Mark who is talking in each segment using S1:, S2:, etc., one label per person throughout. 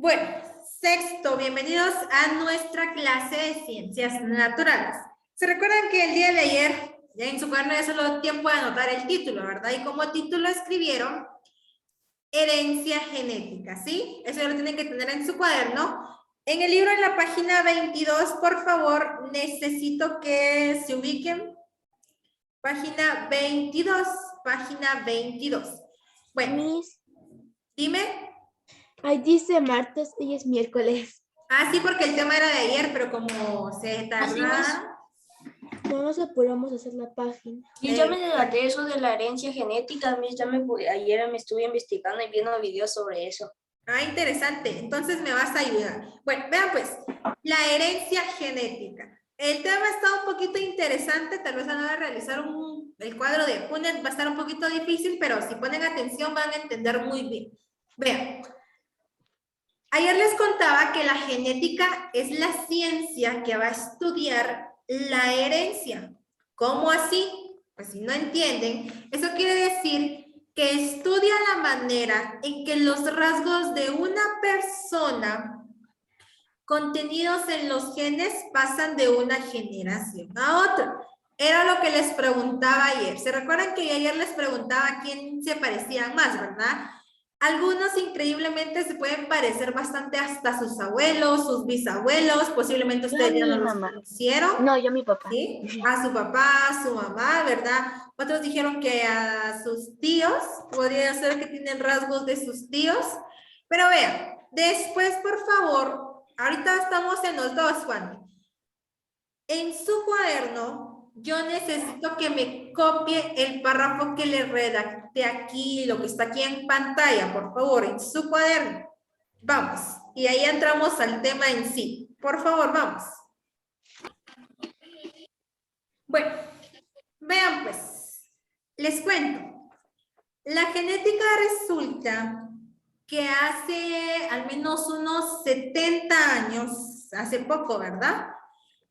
S1: Bueno, sexto, bienvenidos a nuestra clase de ciencias naturales. ¿Se recuerdan que el día de ayer, ya en su cuaderno ya solo tiempo de anotar el título, ¿verdad? Y como título escribieron herencia genética, ¿sí? Eso ya lo tienen que tener en su cuaderno. En el libro, en la página 22, por favor, necesito que se ubiquen. Página 22, página 22. Bueno,
S2: Miss,
S1: dime.
S2: ahí dice martes, hoy es miércoles.
S1: Ah, sí, porque el tema era de ayer, pero como se
S3: Así, Miss.
S1: tarda...
S2: No nos apuramos a hacer la página.
S3: Y ya me delaté eso de la herencia genética, Miss. Ayer me estuve investigando y viendo videos sobre eso.
S1: Ah, interesante. Entonces me vas a ayudar. Bueno, vean pues, la herencia genética. El tema está un poquito interesante, tal vez a la hora de realizar el cuadro de Punnett va a estar un poquito difícil, pero si ponen atención van a entender muy bien. Vean, ayer les contaba que la genética es la ciencia que va a estudiar la herencia. ¿Cómo así? Pues si no entienden, eso quiere decir que estudia la manera en que los rasgos de una persona contenidos en los genes pasan de una generación a otra. Era lo que les preguntaba ayer. ¿Se recuerdan que ayer les preguntaba a quién se parecían más, verdad? Algunos increíblemente se pueden parecer bastante hasta sus abuelos, sus bisabuelos, posiblemente ustedes ya no los conocieron.
S3: No, yo mi papá.
S1: ¿Sí? A su papá, a su mamá, ¿verdad? Otros dijeron que a sus tíos, podría ser que tienen rasgos de sus tíos. Pero vean, después, por favor, ahorita estamos en los dos, Juan. En su cuaderno, yo necesito que me copie el párrafo que le redacté aquí, lo que está aquí en pantalla, por favor, en su cuaderno. Vamos, y ahí entramos al tema en sí. Por favor, vamos. Bueno, vean pues, les cuento. La genética resulta que hace al menos unos 70 años, hace poco, ¿verdad?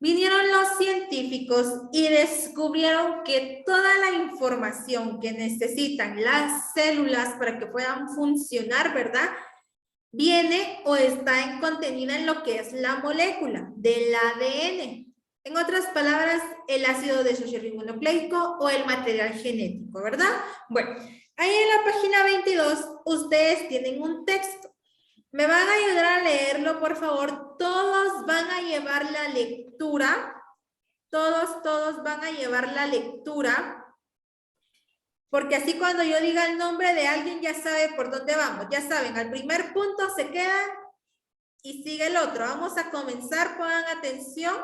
S1: Vinieron los científicos y descubrieron que toda la información que necesitan las células para que puedan funcionar, ¿verdad? Viene o está contenida en lo que es la molécula del ADN. En otras palabras, el ácido desoxirribonucleico o el material genético, ¿verdad? Bueno, ahí en la página 22 ustedes tienen un texto. ¿Me van a ayudar a leerlo, por favor? Todos van a llevar la lectura. Todos van a llevar la lectura. Porque así cuando yo diga el nombre de alguien ya sabe por dónde vamos. Ya saben, al primer punto se queda y sigue el otro. Vamos a comenzar, pongan atención.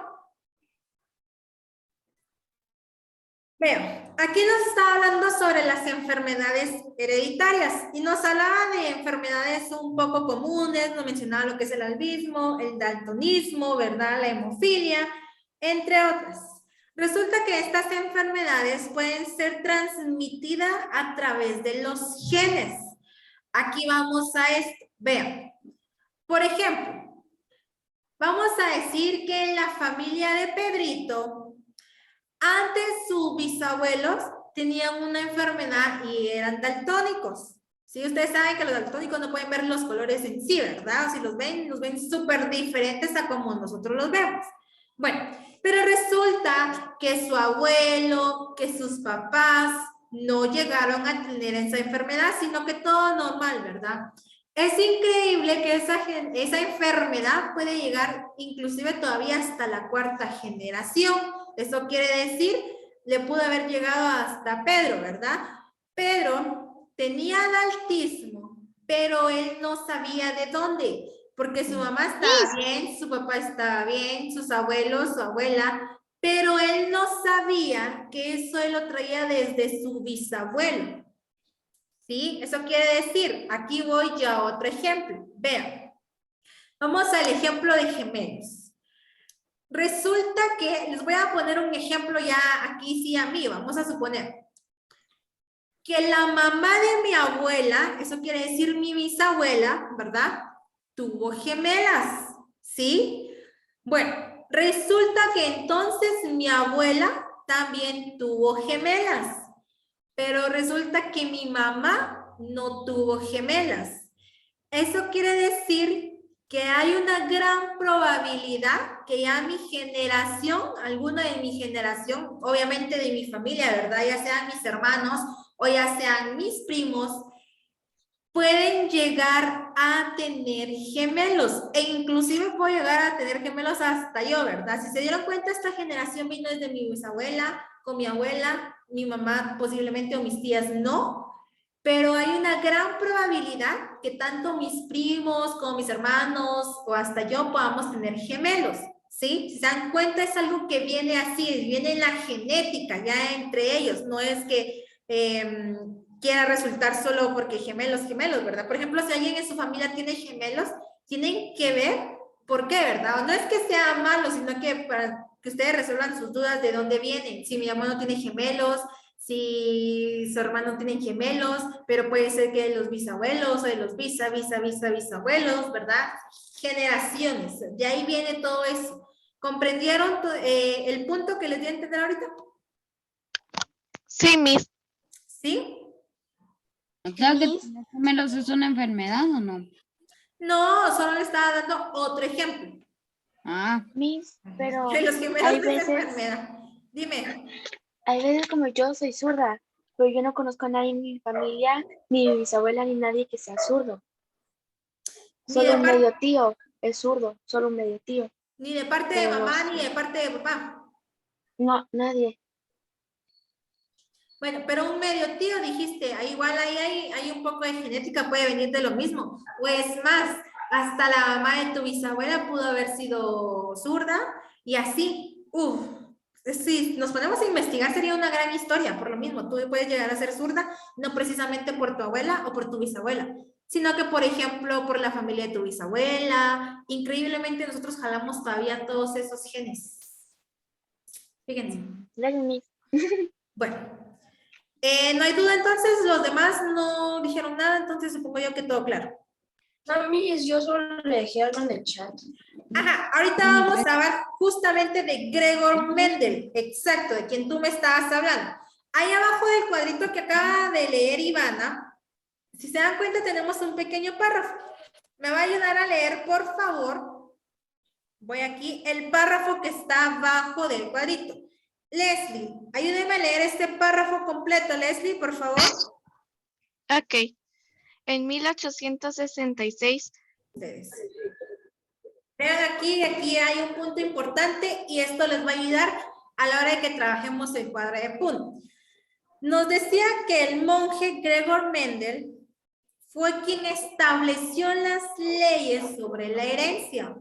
S1: Vean, aquí nos está hablando sobre las enfermedades hereditarias y nos hablaba de enfermedades un poco comunes, nos mencionaba lo que es el albismo, el daltonismo, ¿verdad? La hemofilia, entre otras. Resulta que estas enfermedades pueden ser transmitidas a través de los genes. Aquí vamos a esto. Vean, por ejemplo, vamos a decir que en la familia de Pedrito, antes sus bisabuelos tenían una enfermedad y eran daltónicos. Sí, ustedes saben que los daltónicos no pueden ver los colores en sí, ¿verdad? O si los ven súper diferentes a como nosotros los vemos. Bueno, pero resulta que su abuelo, que sus papás no llegaron a tener esa enfermedad, sino que todo normal, ¿verdad? Es increíble que esa enfermedad puede llegar inclusive todavía hasta la cuarta generación. Eso quiere decir, le pudo haber llegado hasta Pedro, ¿verdad? Pedro tenía daltismo, pero él no sabía de dónde, porque su mamá estaba bien, su papá estaba bien, sus abuelos, su abuela, pero él no sabía que eso él lo traía desde su bisabuelo. ¿Sí? Eso quiere decir, aquí voy yo a otro ejemplo. Vean, vamos al ejemplo de gemelos. Resulta que, les voy a poner un ejemplo ya aquí sí a mí, vamos a suponer que la mamá de mi abuela, eso quiere decir mi bisabuela, ¿verdad? Tuvo gemelas, ¿sí? Bueno, resulta que entonces mi abuela también tuvo gemelas, pero resulta que mi mamá no tuvo gemelas. Eso quiere decir que hay una gran probabilidad que ya mi generación, alguna de mi generación, obviamente de mi familia, ¿verdad? Ya sean mis hermanos o ya sean mis primos, pueden llegar a tener gemelos e inclusive puedo llegar a tener gemelos hasta yo, ¿verdad? Si se dieron cuenta, esta generación vino desde mi bisabuela, con mi abuela, mi mamá posiblemente o mis tías no, pero hay una gran probabilidad que tanto mis primos como mis hermanos o hasta yo podamos tener gemelos, ¿sí? Si se dan cuenta, es algo que viene así, viene en la genética, ya entre ellos, no es que quiera resultar solo porque gemelos, ¿verdad? Por ejemplo, si alguien en su familia tiene gemelos, tienen que ver por qué, ¿verdad? No es que sea malo, sino que para que ustedes resuelvan sus dudas de dónde vienen. Si mi hermano tiene gemelos, si su hermano tiene gemelos, pero puede ser que de los bisabuelos o de los bisabuelos, ¿verdad? Generaciones, de ahí viene todo eso. ¿Comprendieron el punto que les di a entender ahorita?
S4: Sí, Miss.
S1: ¿Sí?
S5: O sea que
S2: Miss.
S5: tener gemelos es una enfermedad o no.
S1: No, solo le estaba dando otro ejemplo.
S5: Ah,
S2: Miss, pero
S1: Que los gemelos
S2: hay
S1: es
S2: veces,
S1: enfermedad. Dime.
S2: hay veces como yo soy zurda, pero yo no conozco a nadie en mi familia, ni mi bisabuela, ni nadie que sea zurdo. Solo un medio tío es zurdo, solo un medio tío.
S1: Ni de parte de
S2: Pero
S1: mamá,
S2: no
S1: ni
S2: sé.
S1: de parte de papá.
S2: No, nadie.
S1: Bueno, pero un medio tío dijiste, ahí igual ahí hay un poco de genética, puede venir de lo mismo. O es más, hasta la mamá de tu bisabuela pudo haber sido zurda y así. Si nos ponemos a investigar sería una gran historia, por lo mismo. Tú puedes llegar a ser zurda, no precisamente por tu abuela o por tu bisabuela, sino que, por ejemplo, por la familia de tu bisabuela. Increíblemente nosotros jalamos todavía todos esos genes. Fíjense.
S2: Gracias, Miss.
S1: Bueno, no hay duda entonces, los demás no dijeron nada, entonces supongo yo que todo claro.
S3: A mí yo solo le dejé algo en el chat.
S1: Ajá, ahorita vamos a hablar justamente de Gregor Mendel, exacto, de quien tú me estabas hablando. Ahí abajo del cuadrito que acaba de leer Ivana, si se dan cuenta tenemos un pequeño párrafo. ¿Me va a ayudar a leer, por favor? Voy aquí, el párrafo que está abajo del cuadrito. Leslie, ayúdeme a leer este párrafo completo, Leslie, por favor.
S4: Ok. En 1866,
S1: Ustedes. Vean aquí hay un punto importante y esto les va a ayudar a la hora de que trabajemos el cuadro de punto. Nos decía que el monje Gregor Mendel fue quien estableció las leyes sobre la herencia.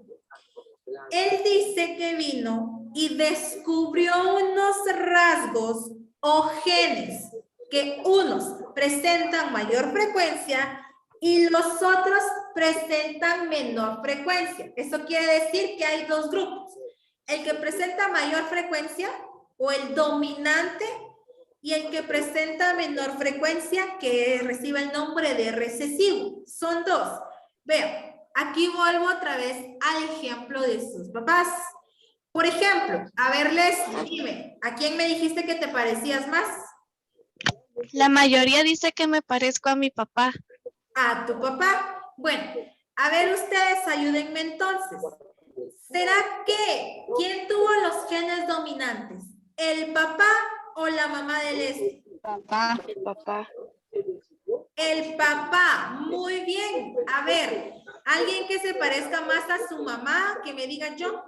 S1: Él dice que vino y descubrió unos rasgos o genes que unos presentan mayor frecuencia y los otros presentan menor frecuencia. Eso quiere decir que hay dos grupos. El que presenta mayor frecuencia o el dominante y el que presenta menor frecuencia que recibe el nombre de recesivo. Son dos. Vean, aquí vuelvo otra vez al ejemplo de sus papás. Por ejemplo, a ver, Leslie, dime, ¿a quién me dijiste que te parecías más?
S4: la mayoría dice que me parezco a mi papá.
S1: A tu papá. Bueno, a ver ustedes, ayúdenme entonces. ¿Será que quién tuvo los genes dominantes? ¿El papá o la mamá de Leslie?
S5: papá.
S2: Papá.
S1: El papá, muy bien. A ver, alguien que se parezca más a su mamá, que me diga yo.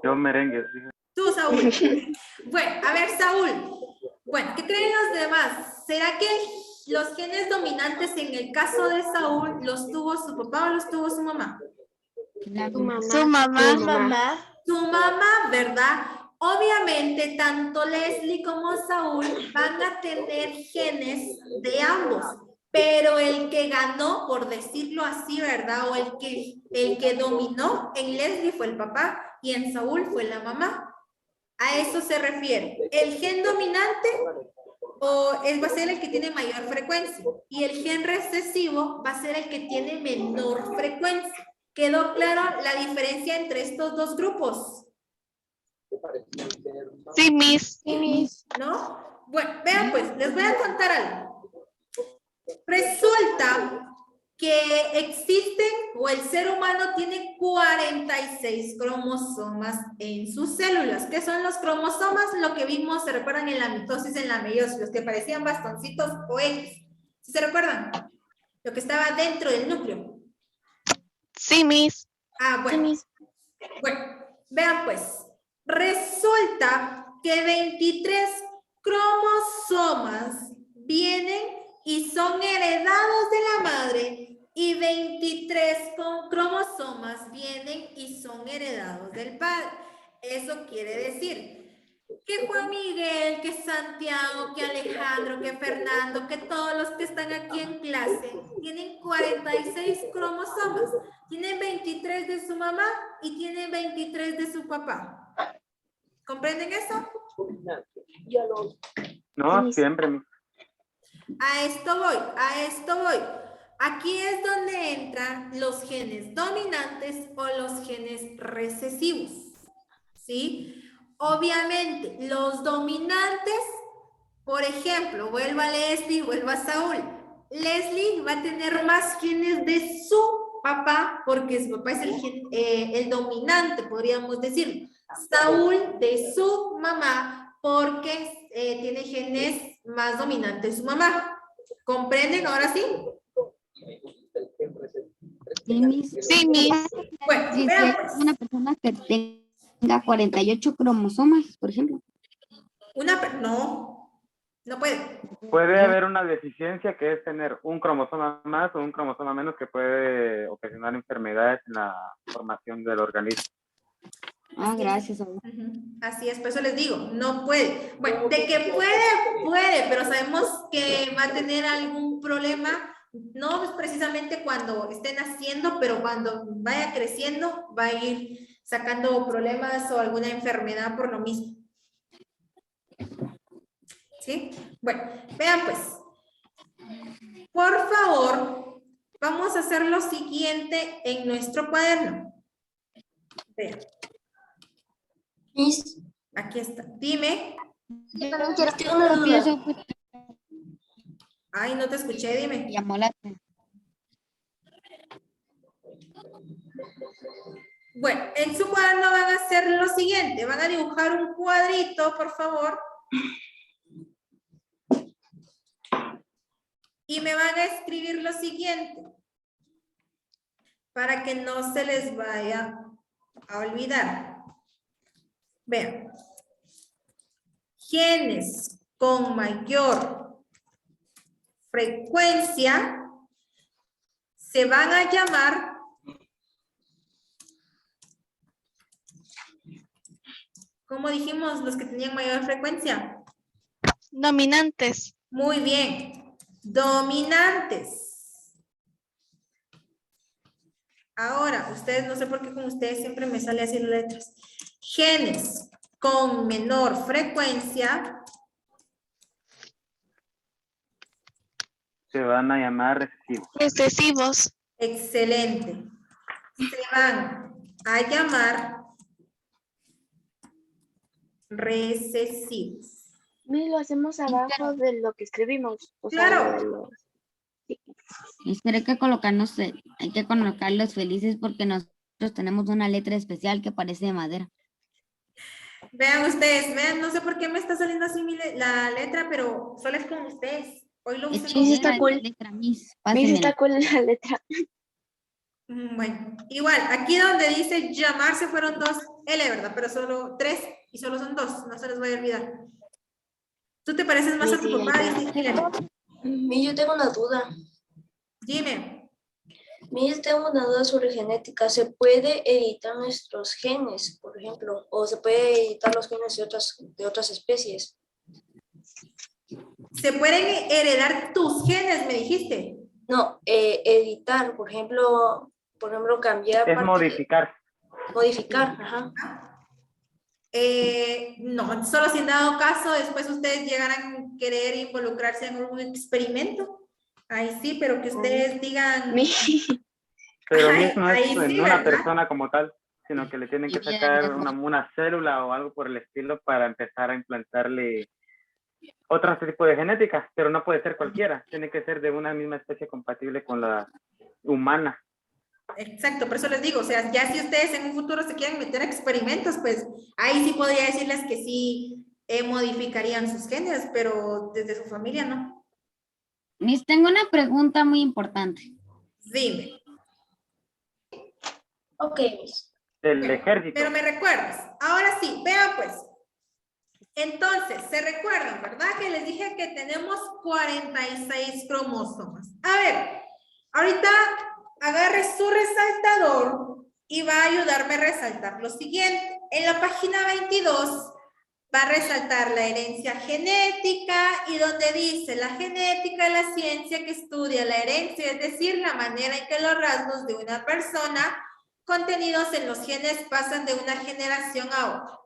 S6: Yo merengue.
S1: Tú, Saúl. Bueno, a ver, Saúl. Bueno, ¿qué creen los demás? ¿Será que los genes dominantes en el caso de Saúl los tuvo su papá o los tuvo su mamá?
S2: Tu mamá.
S4: Su mamá.
S2: Tu mamá.
S1: Su mamá, ¿verdad? Obviamente, tanto Leslie como Saúl van a tener genes de ambos, pero el que ganó, por decirlo así, ¿verdad? O el que dominó en Leslie fue el papá y en Saúl fue la mamá. A eso se refiere. El gen dominante va a ser el que tiene mayor frecuencia y el gen recesivo va a ser el que tiene menor frecuencia. ¿Quedó claro la diferencia entre estos dos grupos?
S4: Sí, Miss.
S2: Sí, Miss.
S1: ¿No? Bueno, vean pues, les voy a contar algo. Resulta que que existen o el ser humano tiene 46 cromosomas en sus células. ¿Qué son los cromosomas? Lo que vimos, ¿se recuerdan en la mitosis, en la meiosis? Los que parecían bastoncitos o X. ¿Sí se recuerdan? Lo que estaba dentro del núcleo.
S4: Sí, Miss.
S1: Ah,
S2: Sí,
S1: bueno.
S2: Miss.
S1: Bueno, vean pues. Resulta que 23 cromosomas vienen y son heredados de la madre y 23 cromosomas vienen y son heredados del padre. Eso quiere decir que Juan Miguel, que Santiago, que Alejandro, que Fernando, que todos los que están aquí en clase tienen 46 cromosomas. Tienen 23 de su mamá y tienen 23 de su papá. ¿Comprenden eso?
S6: No, siempre.
S1: A esto voy, a esto voy. Aquí es donde entran los genes dominantes o los genes recesivos. ¿Sí? Obviamente, los dominantes, por ejemplo, vuelva a Leslie, vuelva a Saúl. Leslie va a tener más genes de su papá, porque su papá es el dominante, podríamos decir. Saúl de su mamá, porque tiene genes más dominantes de su mamá. ¿Comprenden ahora sí?
S5: Sí, Miss.
S4: Sí, Miss.
S1: Bueno,
S5: Si
S1: vean
S5: es
S1: pues.
S5: una persona que tenga 48 cromosomas, por ejemplo.
S1: No puede.
S6: Puede haber una deficiencia que es tener un cromosoma más o un cromosoma menos que puede ocasionar enfermedades en la formación del organismo.
S5: Ah, gracias. Abu.
S1: Así es, por eso les digo, no puede. Bueno, de que puede, pero sabemos que va a tener algún problema, no es precisamente cuando esté naciendo, pero cuando vaya creciendo va a ir sacando problemas o alguna enfermedad por lo mismo. ¿Sí? Bueno, vean pues. Por favor, vamos a hacer lo siguiente en nuestro cuaderno. Vean.
S3: Miss,
S1: Aquí está. Dime.
S3: tengo una duda.
S5: Empiezo, pues,
S1: Ay, no te escuché, dime.
S5: llamó la atención.
S1: Bueno, en su cuaderno van a hacer lo siguiente. Van a dibujar un cuadrito, por favor. Y me van a escribir lo siguiente. Para que no se les vaya a olvidar. Vean. Genes con mayor frecuencia se van a llamar ¿cómo dijimos los que tenían mayor frecuencia?
S4: Dominantes.
S1: Muy bien. Dominantes. Ahora, ustedes, no sé por qué con ustedes siempre me sale así las letras. Genes con menor frecuencia
S6: Se van a llamar recesivos.
S4: Recesivos.
S1: excelente. Se van a llamar recesivos.
S2: Miss, lo hacemos abajo de lo que escribimos. O sea,
S1: Claro.
S2: de los-
S5: Espero que colocarnos, hay que colocarlos felices porque nosotros tenemos una letra especial que parece de madera.
S1: Vean ustedes, vean, no sé por qué me está saliendo así la letra, pero solo es con ustedes. Hoy lo
S5: Es
S1: usé
S2: Sí,
S1: con
S2: sí,
S5: chingada
S2: está
S1: ustedes.
S2: cool.
S5: la letra, Miss.
S2: Miss,
S5: Pásenmela.
S2: está cool la letra.
S1: Bueno, igual, aquí donde dice llamarse fueron 2 L, ¿verdad? Pero solo 3 y solo son 2, no se les vaya a olvidar. ¿Tú te pareces más a tu
S2: Sí,
S1: papá?
S2: ya.
S1: Dice,
S3: Miss, yo tengo una duda.
S1: dime.
S3: Miss, tengo una duda sobre genética. ¿Se puede editar nuestros genes, por ejemplo? ¿O se puede editar los genes de otras especies?
S1: ¿Se pueden heredar tus genes, me dijiste?
S3: No, editar, por ejemplo, cambiar
S6: Es
S3: parte-
S6: modificar.
S3: modificar, ajá.
S1: No, solo si en dado caso después ustedes llegaran a querer involucrarse en algún experimento. Ahí sí, pero que ustedes digan...
S2: Miss,
S6: Pero
S1: Ay,
S6: Miss no es
S1: ahí
S6: en
S1: sí,
S6: una
S1: ¿verdad?
S6: persona como tal, sino que le tienen que
S5: Y bien,
S6: sacar
S5: mejor.
S6: una célula o algo por el estilo para empezar a implantarle otro tipo de genética, pero no puede ser cualquiera, tiene que ser de una misma especie compatible con la humana.
S1: Exacto, por eso les digo, o sea, ya si ustedes en un futuro se quieren meter a experimentos, pues ahí sí podría decirles que sí modificarían sus genes, pero desde su familia no.
S5: Miss, tengo una pregunta muy importante.
S1: Dime.
S3: Ok, Miss.
S6: El
S1: Bueno,
S6: ejército.
S1: pero me recuerdas. Ahora sí, vean pues. Entonces, se recuerdan, ¿verdad? Que les dije que tenemos 46 cromosomas. A ver, ahorita agarre su resaltador y va a ayudarme a resaltar lo siguiente. En la página 22 va a resaltar la herencia genética y donde dice la genética es la ciencia que estudia la herencia, es decir, la manera en que los rasgos de una persona contenidos en los genes pasan de una generación a otra.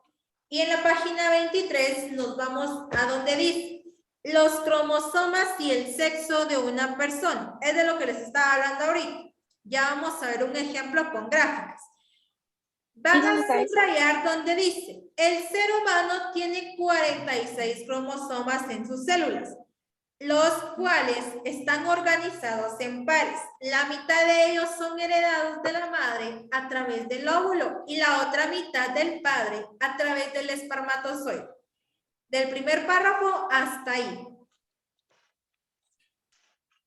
S1: Y en la página 23 nos vamos a donde dice los cromosomas y el sexo de una persona. Es de lo que les estaba hablando ahorita. Ya vamos a ver un ejemplo con gráficas. Van a subrayar donde dice, el ser humano tiene 46 cromosomas en sus células, los cuales están organizados en pares. La mitad de ellos son heredados de la madre a través del óvulo y la otra mitad del padre a través del espermatozoide. Del primer párrafo hasta ahí.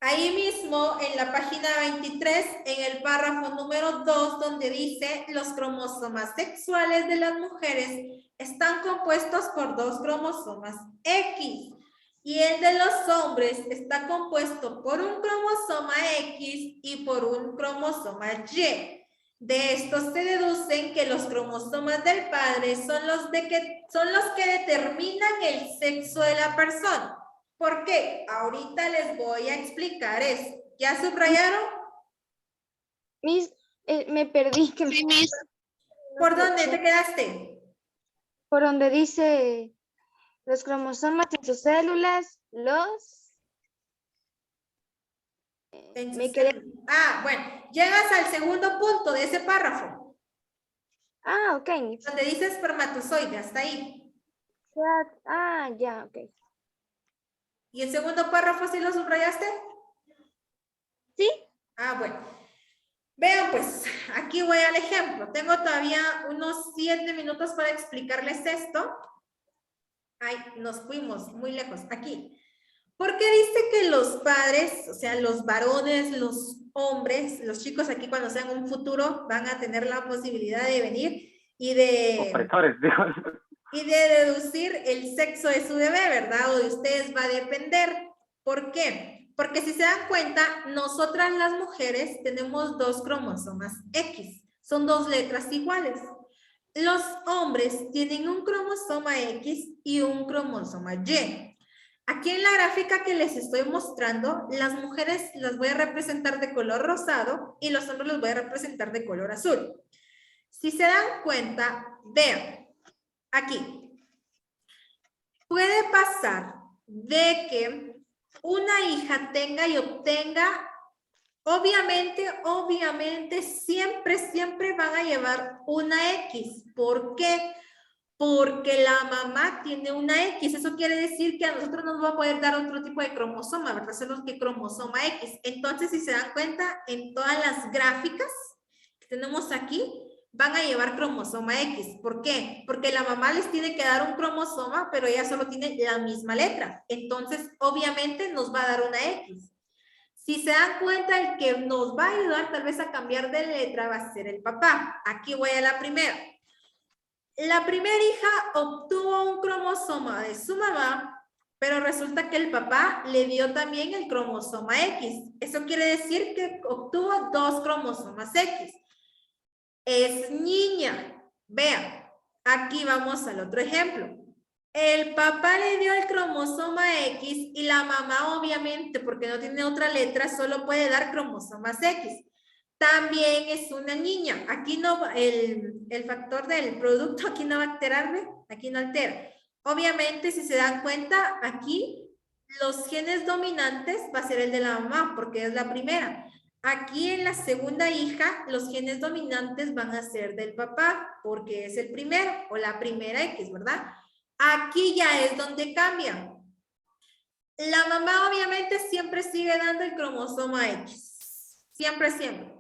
S1: Ahí mismo, en la página 23, en el párrafo número 2, donde dice los cromosomas sexuales de las mujeres están compuestos por 2 cromosomas X. Y el de los hombres está compuesto por un cromosoma X y por un cromosoma Y. De estos se deducen que los cromosomas del padre son los que determinan el sexo de la persona. ¿Por qué? Ahorita les voy a explicar eso. ¿Ya subrayaron?
S2: Miss, me perdí.
S4: Sí, Miss.
S1: ¿Por dónde te quedaste?
S2: Por donde dice los cromosomas en sus células, me quedé.
S1: Ah, bueno. Llegas al segundo punto de ese párrafo.
S2: Ah, ok. Miss.
S1: Donde dice espermatozoide, hasta ahí.
S2: Ah, ya, ok.
S1: ¿Y el segundo párrafo sí lo subrayaste?
S2: ¿Sí?
S1: Ah, bueno. Vean pues, aquí voy al ejemplo. Tengo todavía unos 7 minutos para explicarles esto. Ay, nos fuimos muy lejos. Aquí. ¿Por qué dice que los padres, o sea, los varones, los hombres, los chicos aquí cuando sean un futuro van a tener la posibilidad de venir y de...
S6: Opresores, digo.
S1: Y de deducir el sexo de su bebé, ¿verdad? O de ustedes va a depender. ¿Por qué? Porque si se dan cuenta, nosotras las mujeres tenemos 2 cromosomas X. Son 2 letras iguales. Los hombres tienen un cromosoma X y un cromosoma Y. Aquí en la gráfica que les estoy mostrando, las mujeres las voy a representar de color rosado y los hombres los voy a representar de color azul. Si se dan cuenta, vean. Aquí, puede pasar de que una hija tenga y obtenga, obviamente, siempre van a llevar una X. ¿Por qué? Porque la mamá tiene una X. Eso quiere decir que a nosotros nos va a poder dar otro tipo de cromosoma, ¿verdad? Solo que cromosoma X. Entonces, si se dan cuenta, en todas las gráficas que tenemos aquí, van a llevar cromosoma X. ¿Por qué? Porque la mamá les tiene que dar un cromosoma, pero ella solo tiene la misma letra. Entonces, obviamente, nos va a dar una X. Si se dan cuenta, el que nos va a ayudar tal vez a cambiar de letra va a ser el papá. Aquí voy a la primera. La primera hija obtuvo un cromosoma de su mamá, pero resulta que el papá le dio también el cromosoma X. Eso quiere decir que obtuvo 2 cromosomas X. Es niña. Vean, aquí vamos al otro ejemplo. El papá le dio el cromosoma X y la mamá obviamente, porque no tiene otra letra, solo puede dar cromosomas X. También es una niña. Aquí no, el factor del producto aquí no va a alterarme, aquí no altera. Obviamente, si se dan cuenta, aquí los genes dominantes va a ser el de la mamá, porque es la primera. Aquí en la segunda hija, los genes dominantes van a ser del papá, porque es el primero, o la primera X, ¿verdad? Aquí ya es donde cambia. La mamá obviamente siempre sigue dando el cromosoma X. Siempre, siempre.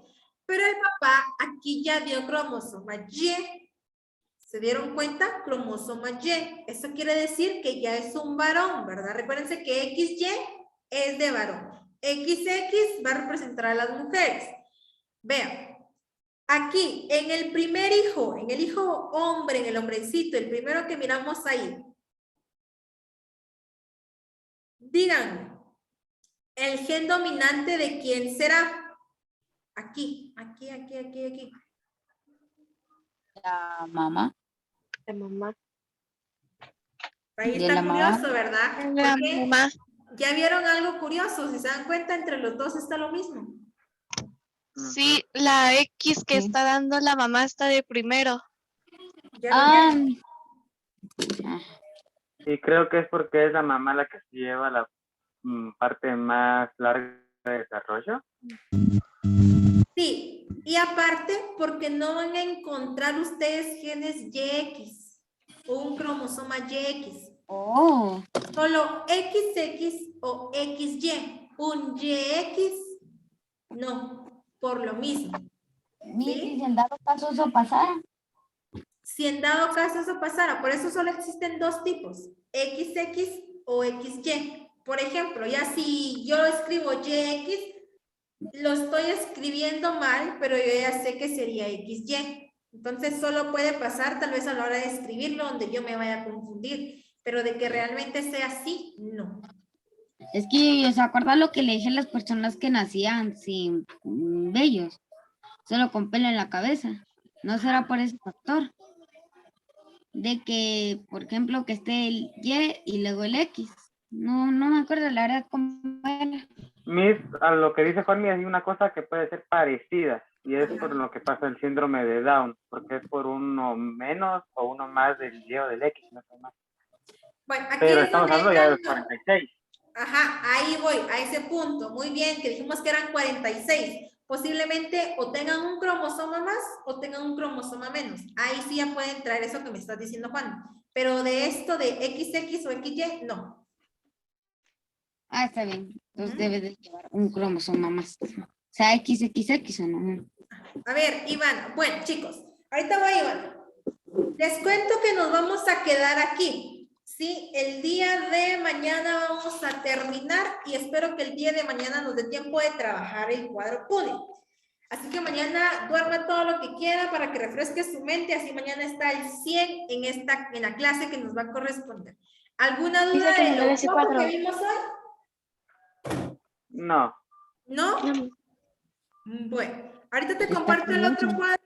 S1: Pero el papá aquí ya dio cromosoma Y. ¿Se dieron cuenta? Cromosoma Y. Eso quiere decir que ya es un varón, ¿verdad? Recuérdense que XY es de varón. XX va a representar a las mujeres. Vean, aquí en el primer hijo, en el hijo hombre, en el hombrecito, el primero que miramos ahí. Díganme, ¿el gen dominante de quién será? Aquí.
S5: La mamá.
S2: La mamá.
S1: Ahí
S5: De
S1: está
S5: la mamá.
S1: curioso, ¿verdad?
S4: La
S1: Porque
S4: mamá.
S1: ya vieron algo curioso, si se dan cuenta, entre los dos está lo mismo.
S4: Sí, la X que
S5: Sí.
S4: está dando la mamá está de primero.
S1: ¿Ya lo
S5: Ah,
S1: vieron?
S6: Y creo que es porque es la mamá la que sí lleva la parte más larga de desarrollo.
S1: Sí, y aparte, porque no van a encontrar ustedes genes YX o un cromosoma YX.
S5: oh,
S1: Solo XX o XY. Un YX, no, por lo mismo.
S5: mire,
S1: ¿Sí?
S5: si en dado caso eso pasara.
S1: Si en dado caso eso pasara, por eso solo existen dos tipos, XX o XY. Por ejemplo, ya si yo escribo YX, lo estoy escribiendo mal, pero yo ya sé que sería XY. Entonces solo puede pasar tal vez a la hora de escribirlo donde yo me vaya a confundir, pero de que realmente sea así, no.
S5: Es que, ¿se acuerda lo que le dije a las personas que nacían sin vellos? Solo con pelo en la cabeza. ¿No será por ese factor? De que, por ejemplo, que esté el Y y luego el X. No me acuerdo la verdad cómo era.
S6: Miss, a lo que dice Juanmi, hay una cosa que puede ser parecida, y es por
S1: Ajá.
S6: lo que pasa el síndrome de Down, porque es por uno menos o uno más del Y o del X, no sé más.
S1: Bueno, aquí
S6: Pero
S1: es
S6: estamos
S1: donde
S6: hablando ya de los
S1: entran.
S6: 46.
S1: Ajá, ahí voy, a ese punto. Muy bien, que dijimos que eran 46. Posiblemente o tengan un cromosoma más o tengan un cromosoma menos. Ahí sí ya puede entrar eso que me estás diciendo, Juan. Pero de esto de XX o XY, no.
S5: Ah, está bien. Entonces
S1: Ujú.
S5: debe de llevar un cromosoma más. O sea, XXX o no.
S1: A ver, Iván. Bueno, chicos, ahorita voy, Iván. Les cuento que nos vamos a quedar aquí. Sí, el día de mañana vamos a terminar y espero que el día de mañana nos dé tiempo de trabajar el cuadro PUNE. Así que mañana duerma todo lo que quiera para que refresque su mente, así mañana está el 100 en la clase que nos va a corresponder. ¿Alguna
S2: Dice
S1: duda
S2: que
S1: de
S2: me
S1: lo
S2: debe ese
S1: poco
S2: cuadro.
S1: que vimos hoy?
S6: No.
S1: ¿No?
S2: No.
S1: Bueno, ahorita te
S5: Está
S1: comparto el otro
S5: curioso.
S1: cuadro.